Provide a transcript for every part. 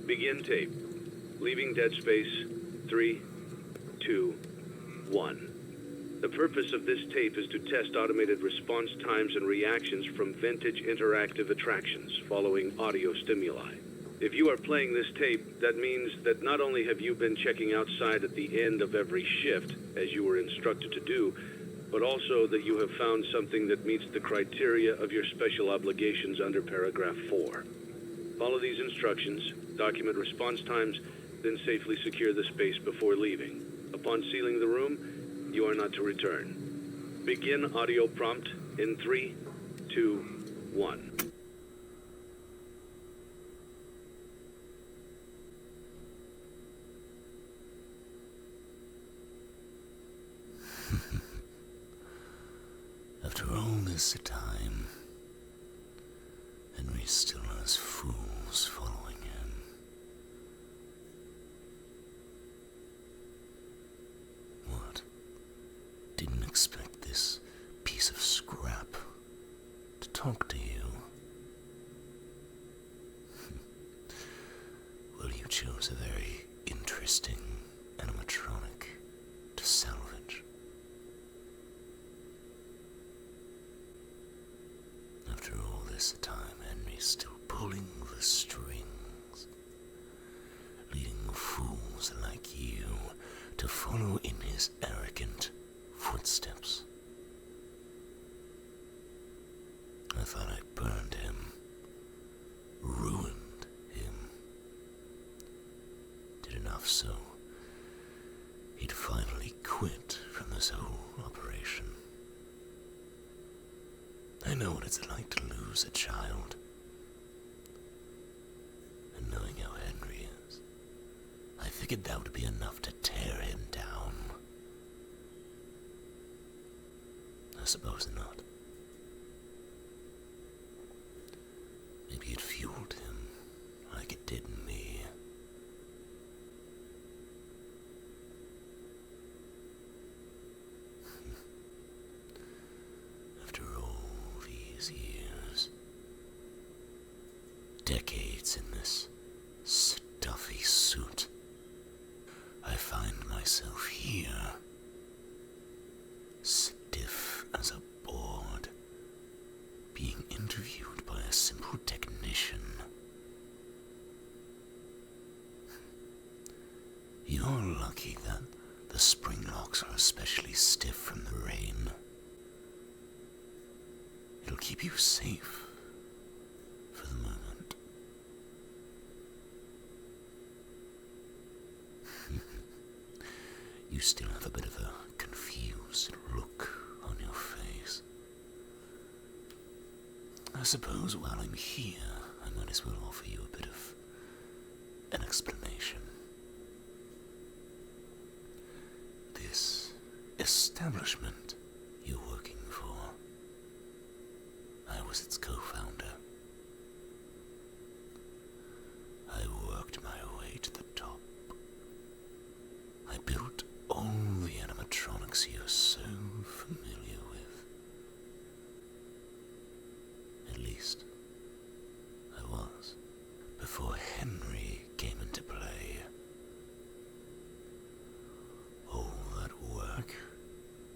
Begin tape. Leaving dead space. 3, 2, 1. The purpose of this tape is to test automated response times and reactions from vintage interactive attractions following audio stimuli. If you are playing this tape, that means that not only have you been checking outside at the end of every shift, as you were instructed to do, but also that you have found something that meets the criteria of your special obligations under paragraph 4. Follow these instructions, document response times, then safely secure the space before leaving. Upon sealing the room, you are not to return. Begin audio prompt in 3, 2, 1. After all this time, Henry still has fools following him. What? Didn't expect this piece of scrap to talk to you. Well, you chose a very interesting animatronic to salvage. After all this time, Henry's still pulling the strings, leading fools like you to follow in his arrogant footsteps. I thought I burned him, ruined him. Did enough so he'd finally quit from this whole operation. I know what it's like to lose a child. And knowing how Henry is, I figured that would be enough to tear him down. I suppose not. Maybe it fueled him like it did me. After all these years, decades in this stuffy suit, I find myself here, stiff as a board, being interviewed by a simple technician. You're lucky that the spring locks are especially stiff from the rain. It'll keep you safe for the moment. You still have a bit of a confused look on your face. I suppose while I'm here, I might as well offer you a bit of an explanation. This establishment you're working for, I was its co-founder. I worked my way to the top. I built all the animatronics you're so familiar with. At least, I was, before Henry came into play. All that work,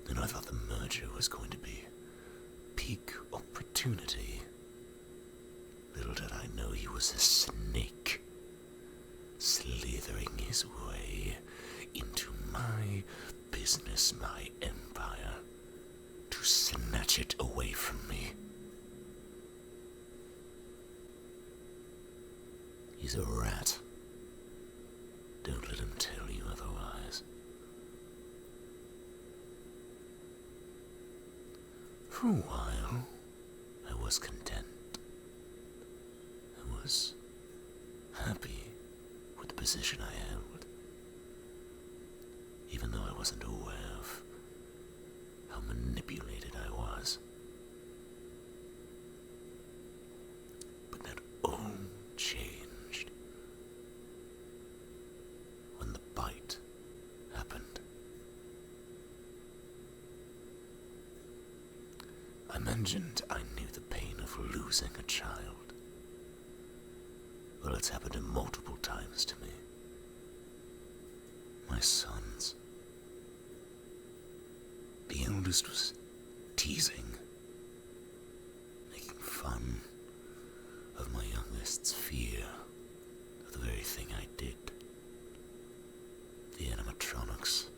and I thought the merger was going to be peak opportunity. Little did I know he was a snake, slithering his way into my business, my empire, to snatch it away from me. He's a rat. Don't let him tell you otherwise. For a while, I was content. I was happy with the position I held, even though I wasn't aware of how manipulated I was. But that all changed when the bite happened. I mentioned I knew the pain of losing a child. Well, Well, it's happened multiple times to me. My sons. The eldest was teasing, making fun of my youngest's fear of the very thing I did. The animatronics.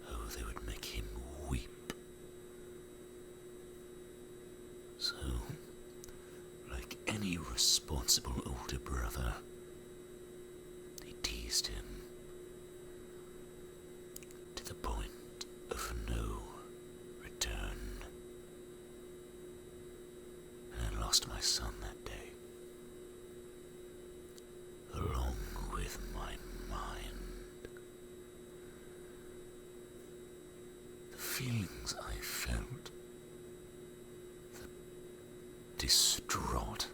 Oh, they would make him weep. So, like any responsible older brother, they teased him to the point of no return. And I lost my son that day, along with my mind. The feelings I felt, the distraught.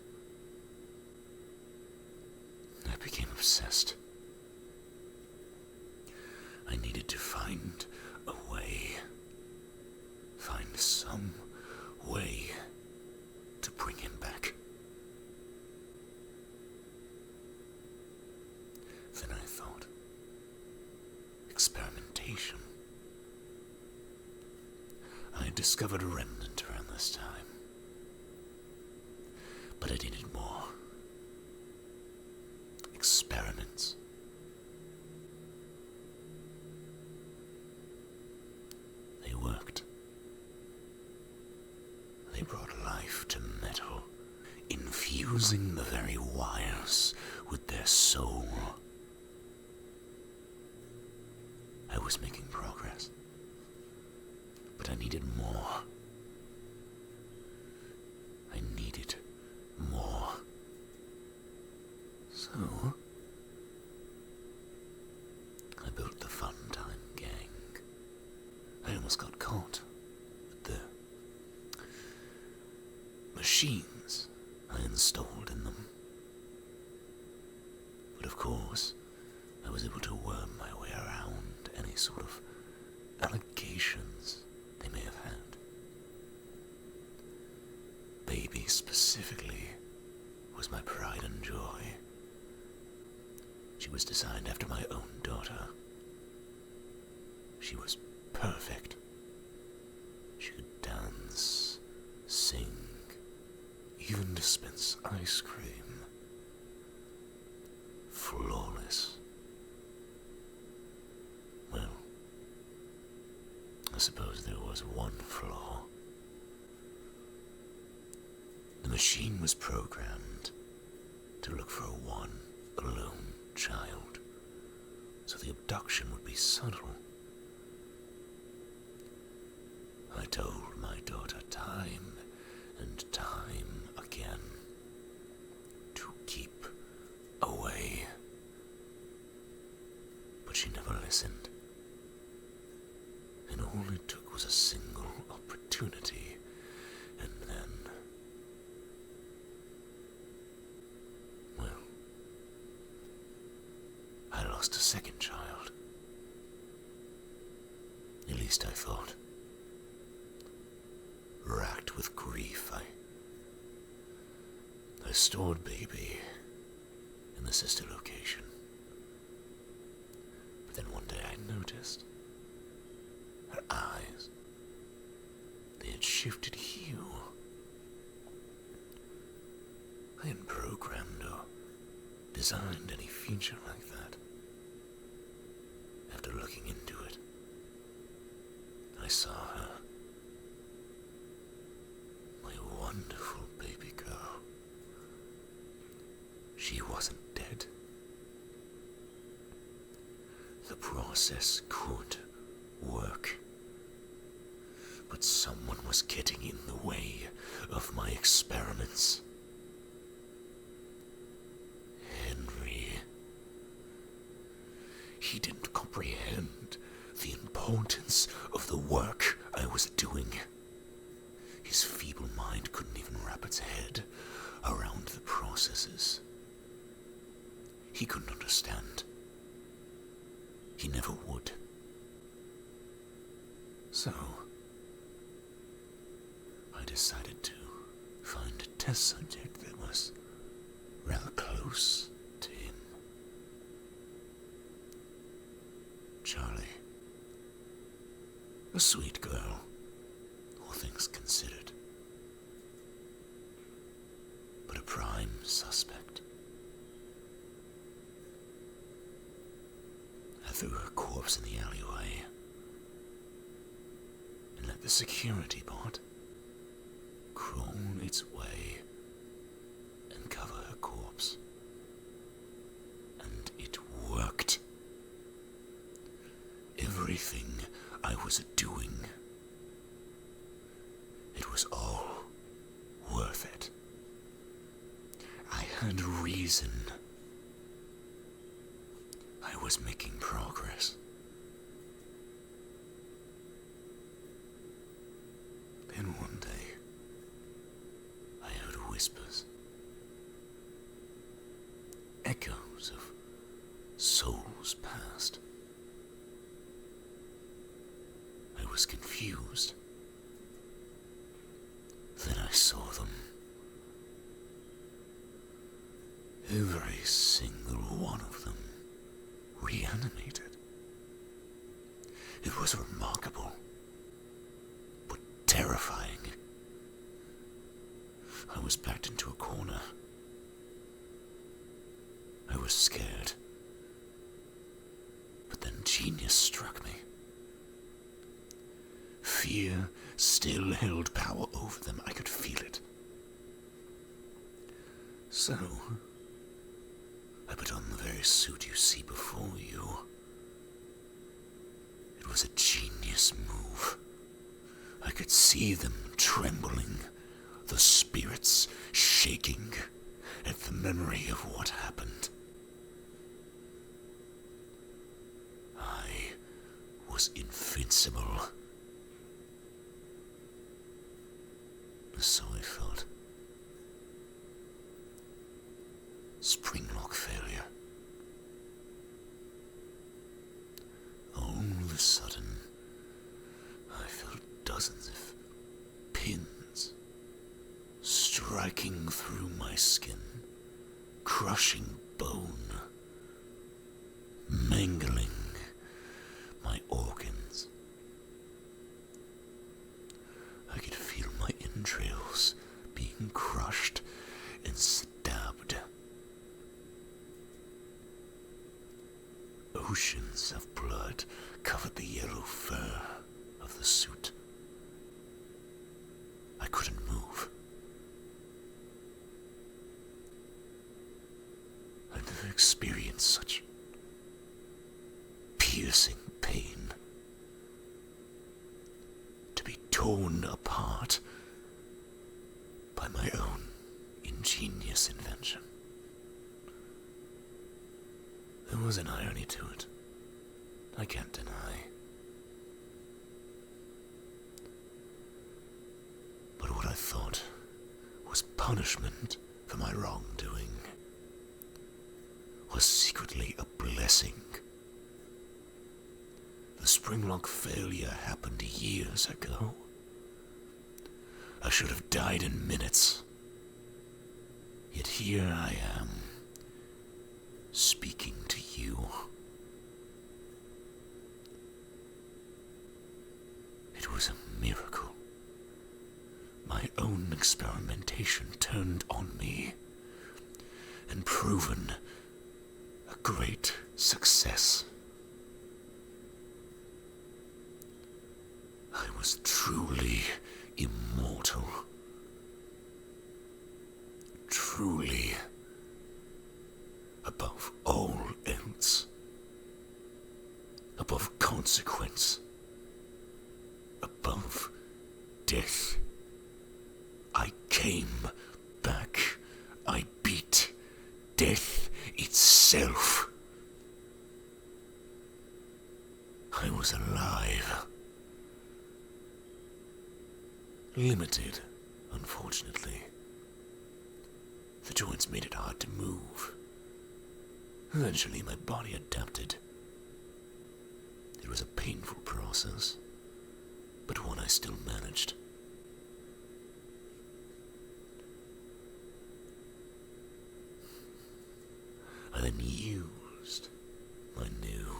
I became obsessed. I needed to find a way, find some way to bring him back. Then I thought, experimentation. I had discovered a remnant around this time, but I needed more. Experiments. They worked. They brought life to metal, infusing the very wires with their soul. I was making progress, but I needed more. I needed more. So, I built the Fun Time Gang. I almost got caught with the machines I installed in them. But of course, I was able to worm my way around any sort of allegations they may have had. Baby specifically was my pride and joy. She was designed after my own daughter. She was perfect. She could dance, sing, even dispense ice cream. Flawless. Well, I suppose there was one flaw. The machine was programmed to look for one alone child, so the abduction would be subtle. I told my daughter time and time again to keep away, but she never listened. And all it took was a single opportunity, and then, well, I lost a second child. At least I thought. Racked with grief, I stored baby in the sister location. But then one day I noticed her eyes, they had shifted hue. I hadn't programmed or designed any feature like that. After looking into it, I saw her. My wonderful baby girl. She wasn't dead. The process could work. But someone was getting in the way of my experiments. Henry. He didn't comprehend the importance of the work I was doing. His feeble mind couldn't even wrap its head around the processes. He couldn't understand. He never would. So, I decided to find a test subject that was rather close to him. Charlie, a sweet girl, all things considered, but a prime suspect. I threw her corpse in the alleyway and let the security bot crawl its way and cover her corpse. And it worked. Everything I was doing, it was all worth it. I had reason. I was making progress. Then one day, I heard whispers, echoes of souls past. I was confused. Then I saw them. Every single one of them reanimated. It was remarkable, but terrifying. I was backed into a corner. I was scared. But then genius struck me. Fear still held power over them. I could feel it. So, I put on the very suit you see before you. It was a genius move. I could see them trembling, the spirits shaking at the memory of what happened. I was invincible. So I felt. Springlock failure. All of a sudden, I felt dozens of pins striking through my skin, crushing bone, mangling my organs. I could feel my entrails being crushed and stabbed. Oceans of blood covered the yellow fur of the suit. I couldn't move. I'd never experienced such piercing pain. To be torn apart by my own ingenious invention. There was an irony to it, I can't deny. But what I thought was punishment for my wrongdoing was secretly a blessing. The Springlock failure happened years ago. I should have died in minutes. Yet here I am, speaking to you. It was a miracle. My own experimentation turned on me and proven a great success. I was truly immortal. Truly above all else. Above consequence. Above death. I came back. I beat death itself. I was alive. Limited, unfortunately. The joints made it hard to move. Eventually, my body adapted. It was a painful process, but one I still managed. I then used my new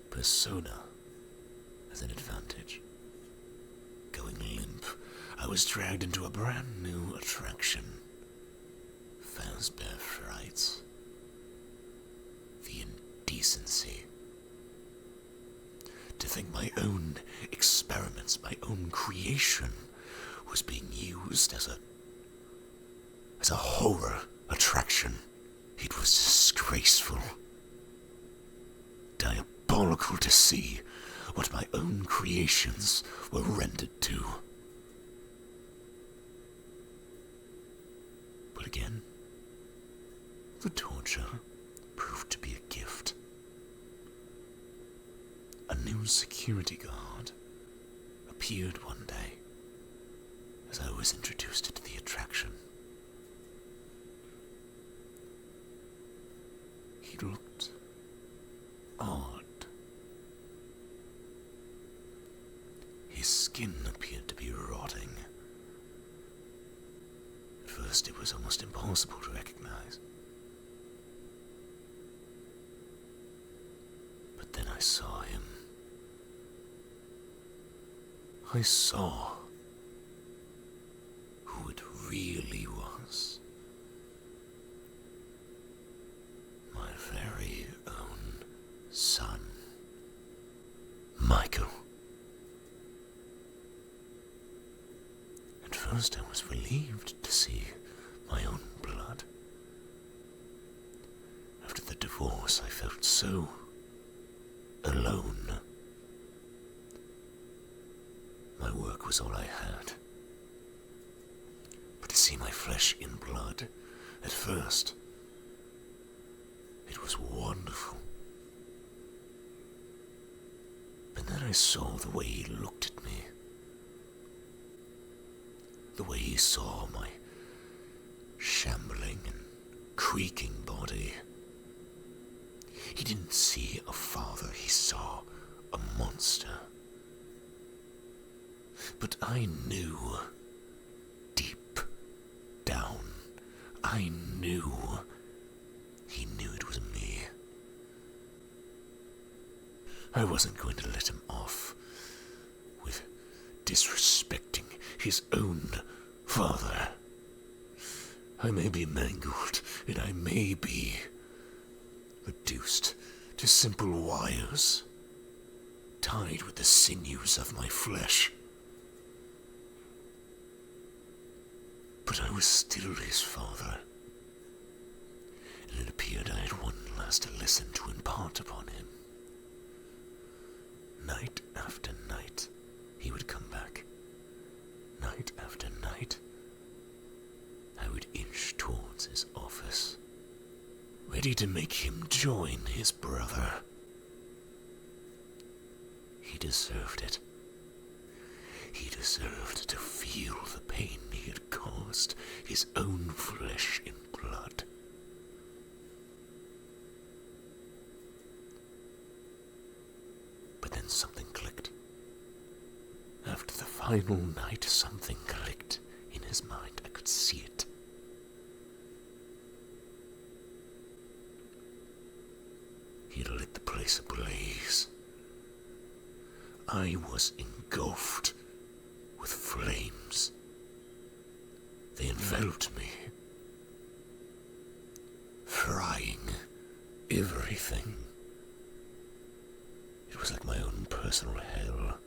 persona as an advantage. Going limp, I was dragged into a brand new attraction. Fazbear Frights. The indecency. To think my own experiments, my own creation, was being used as a horror attraction. It was disgraceful. Diabolical to see what my own creations were rendered to. But again, the torture proved to be a gift. A new security guard appeared one day as I was introduced to the attraction. He looked odd. His skin appeared to be rotting. At first it was almost impossible to recognize. But then I saw him. I saw who it really was. My very own son, Michael. At first I was relieved to see my own blood. After the divorce I felt so alone. My work was all I had. But to see my flesh in blood, at first, it was wonderful. But then I saw the way he looked at me. The way he saw my shambling and creaking body. He didn't see a father, he saw a monster. But I knew, deep down, I knew he knew it was me. I wasn't going to let him off with disrespecting his own father. I may be mangled, and I may be reduced to simple wires, tied with the sinews of my flesh. But I was still his father, and it appeared I had one last lesson to impart upon him. Night after night, he would come back. Night after night, I would inch towards his office, ready to make him join his brother. He deserved it. He deserved to feel the pain he had caused, his own flesh in blood. But then something clicked. After the final night, something clicked in his mind. I could see it. He had lit the place ablaze. I was engulfed with flames. They enveloped me, frying everything. It was like my own personal hell.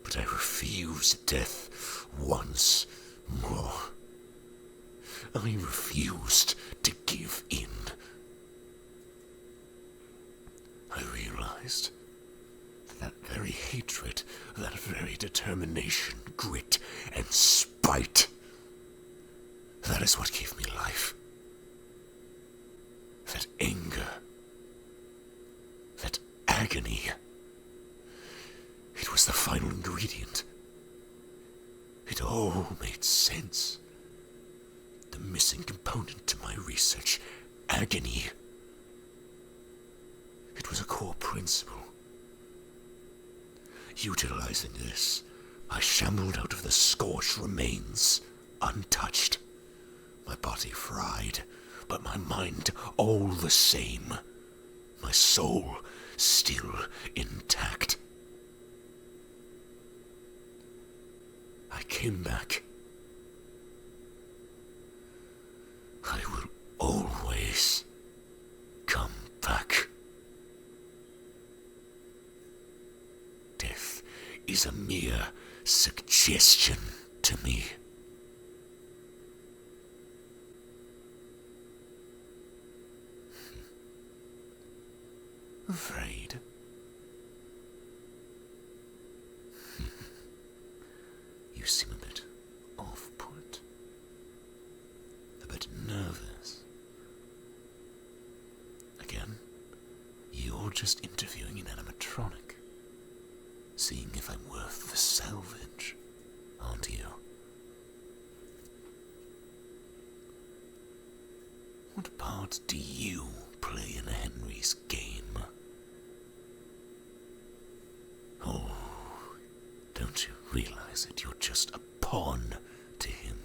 But I refused death once more. I refused to give in. I realized that very hatred, that very determination, grit, and spite, that is what gave me life. That anger, that agony, it was the final ingredient. It all made sense. The missing component to my research, agony. It was a core principle. Utilizing this, I shambled out of the scorched remains, untouched. My body fried, but my mind all the same. My soul still intact. I came back. I will always come back. Death is a mere suggestion to me. Afraid? You seem a bit off-put. A bit nervous. Again, you're just interviewing an animatronic. Seeing if I'm worth the salvage, aren't you? What part do you play in Henry's game? Oh, don't you realize that you're just a pawn to him?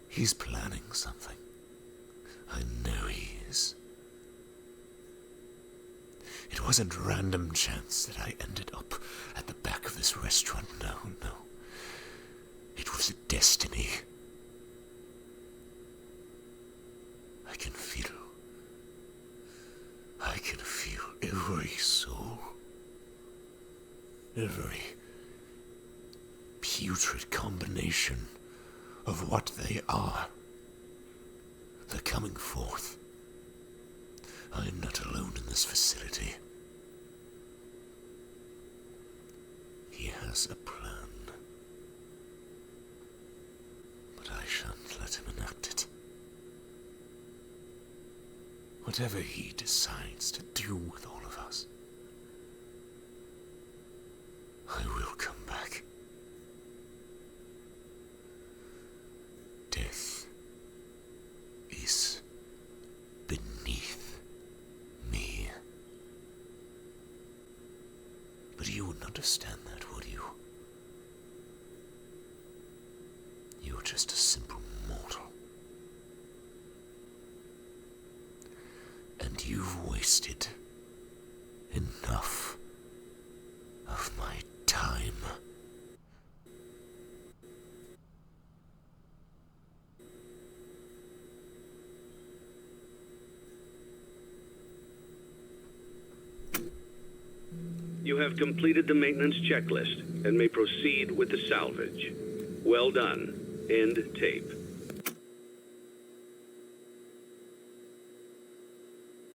He's planning something. I know he is. It wasn't random chance that I ended up at the back of this restaurant. No. It was a destiny. I can feel every soul, every putrid combination of what they are. They're coming forth. I am not alone in this facility. He has a plan, but I shan't let him enact it. Whatever he decides to do with all of us, I will come back. Death is beneath me. But you wouldn't understand that, would you? You're just a simple mortal. And you've wasted enough of my time. You have completed the maintenance checklist and may proceed with the salvage. Well done. End tape.